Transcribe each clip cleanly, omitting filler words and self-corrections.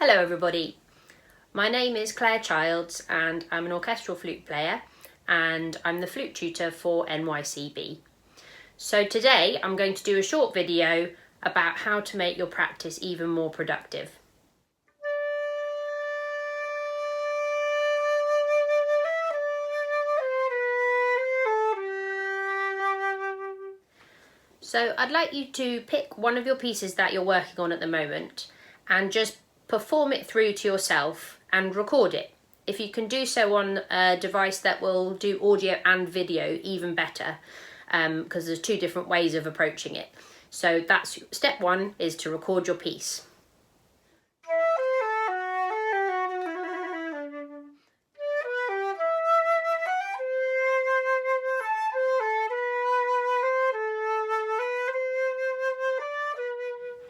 Hello everybody, my name is Clare Childs and I'm an orchestral flute player and I'm the flute tutor for NYCB. So today I'm going to do a short video about how to make your practice even more productive. So I'd like you to pick one of your pieces that you're working on at the moment and just perform it through to yourself and record it. If you can do so on a device that will do audio and video, even better, because there's two different ways of approaching it. So that's step one, is to record your piece.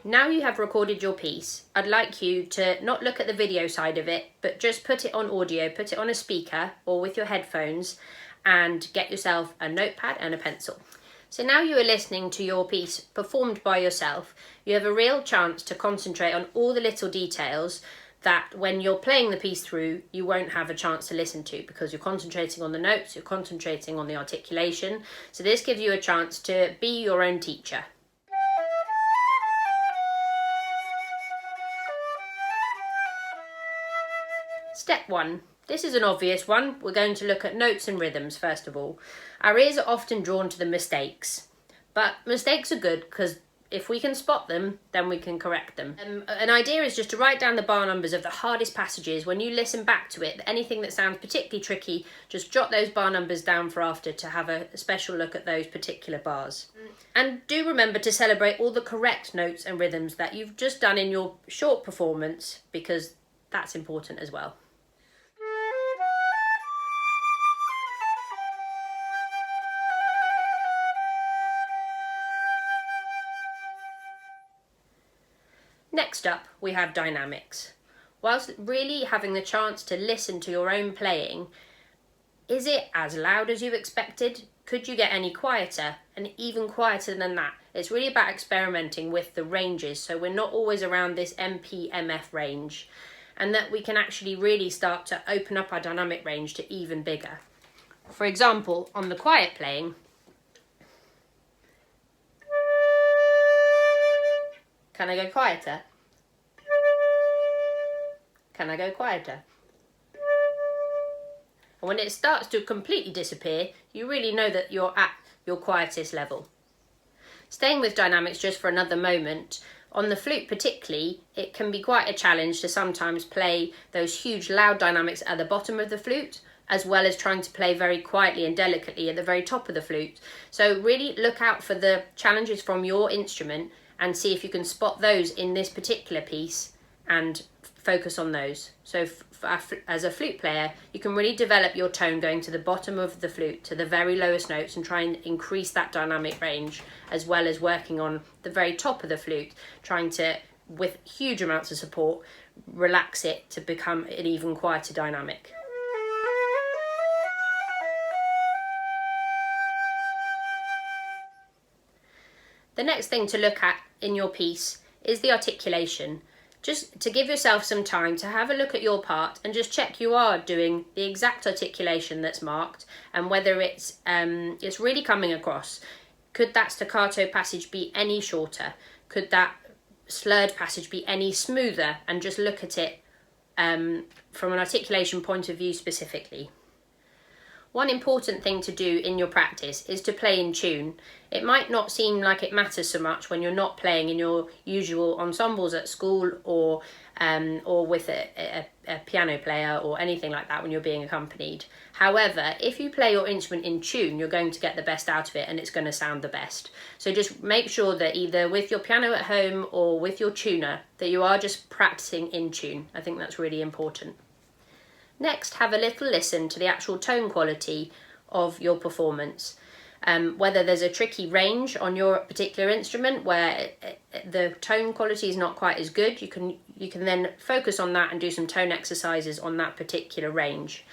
Now you have recorded your piece, I'd like you to not look at the video side of it, but just put it on audio, put it on a speaker or with your headphones and get yourself a notepad and a pencil. So now you are listening to your piece performed by yourself, you have a real chance to concentrate on all the little details that when you're playing the piece through, you won't have a chance to listen to because you're concentrating on the notes, you're concentrating on the articulation. So this gives you a chance to be your own teacher. Step one. This is an obvious one. We're going to look at notes and rhythms first of all. Our ears are often drawn to the mistakes, but mistakes are good because if we can spot them, then we can correct them. An idea is just to write down the bar numbers of the hardest passages. When you listen back to it, anything that sounds particularly tricky, just jot those bar numbers down for after to have a special look at those particular bars. And do remember to celebrate all the correct notes and rhythms that you've just done in your short performance because that's important as well. Next up, we have dynamics. Whilst really having the chance to listen to your own playing, is it as loud as you expected? Could you get any quieter? And even quieter than that, it's really about experimenting with the ranges, so we're not always around this MP/MF range, and that we can actually really start to open up our dynamic range to even bigger. For example, on the quiet playing, can I go quieter? Can I go quieter? And when it starts to completely disappear, you really know that you're at your quietest level. Staying with dynamics just for another moment, on the flute particularly, it can be quite a challenge to sometimes play those huge loud dynamics at the bottom of the flute, as well as trying to play very quietly and delicately at the very top of the flute. So really look out for the challenges from your instrument and see if you can spot those in this particular piece and focus on those. So as a flute player, you can really develop your tone going to the bottom of the flute, to the very lowest notes, and try and increase that dynamic range, as well as working on the very top of the flute, trying to, with huge amounts of support, relax it to become an even quieter dynamic. The next thing to look at in your piece is the articulation. Just to give yourself some time to have a look at your part and just check you are doing the exact articulation that's marked and whether it's really coming across. Could that staccato passage be any shorter? Could that slurred passage be any smoother? And just look at it from an articulation point of view specifically. One important thing to do in your practice is to play in tune. It might not seem like it matters so much when you're not playing in your usual ensembles at school or with a piano player or anything like that when you're being accompanied. However, if you play your instrument in tune, you're going to get the best out of it and it's going to sound the best. So just make sure that either with your piano at home or with your tuner that you are just practicing in tune. I think that's really important. Next, have a little listen to the actual tone quality of your performance. Whether there's a tricky range on your particular instrument where the tone quality is not quite as good, you can then focus on that and do some tone exercises on that particular range.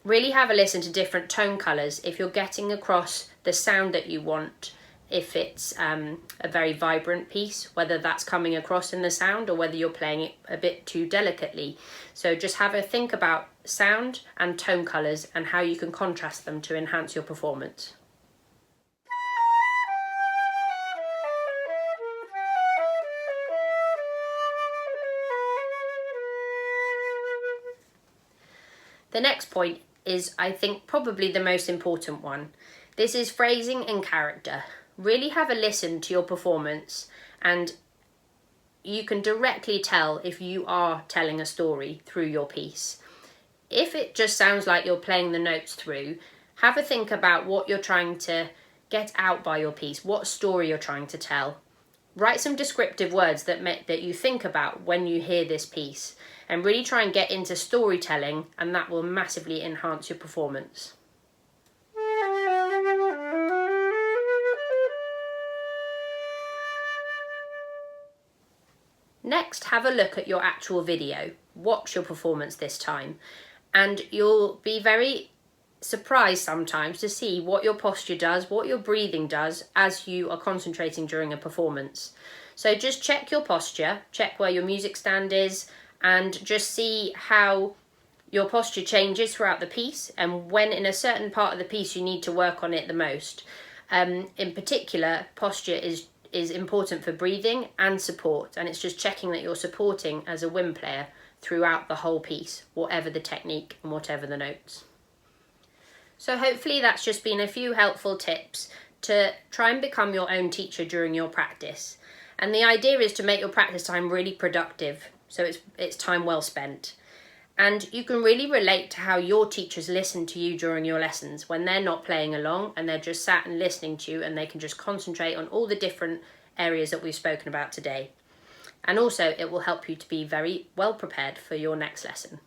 Really have a listen to different tone colours if you're getting across the sound that you want if it's a very vibrant piece, whether that's coming across in the sound or whether you're playing it a bit too delicately. So just have a think about sound and tone colours and how you can contrast them to enhance your performance. The next point is, I think, probably the most important one. This is phrasing and character. Really have a listen to your performance, and you can directly tell if you are telling a story through your piece. If it just sounds like you're playing the notes through, have a think about what you're trying to get out by your piece, what story you're trying to tell. Write some descriptive words that you think about when you hear this piece, and really try and get into storytelling, and that will massively enhance your performance. Next, have a look at your actual video. Watch your performance this time, and you'll be very surprised sometimes to see what your posture does, what your breathing does as you are concentrating during a performance. So just check your posture, check where your music stand is, and just see how your posture changes throughout the piece, and when in a certain part of the piece you need to work on it the most. In particular, posture is important for breathing and support, and it's just checking that you're supporting as a wind player throughout the whole piece, whatever the technique and whatever the notes. So hopefully that's just been a few helpful tips to try and become your own teacher during your practice. And the idea is to make your practice time really productive, so it's time well spent. And you can really relate to how your teachers listen to you during your lessons when they're not playing along and they're just sat and listening to you, and they can just concentrate on all the different areas that we've spoken about today. And also it will help you to be very well prepared for your next lesson.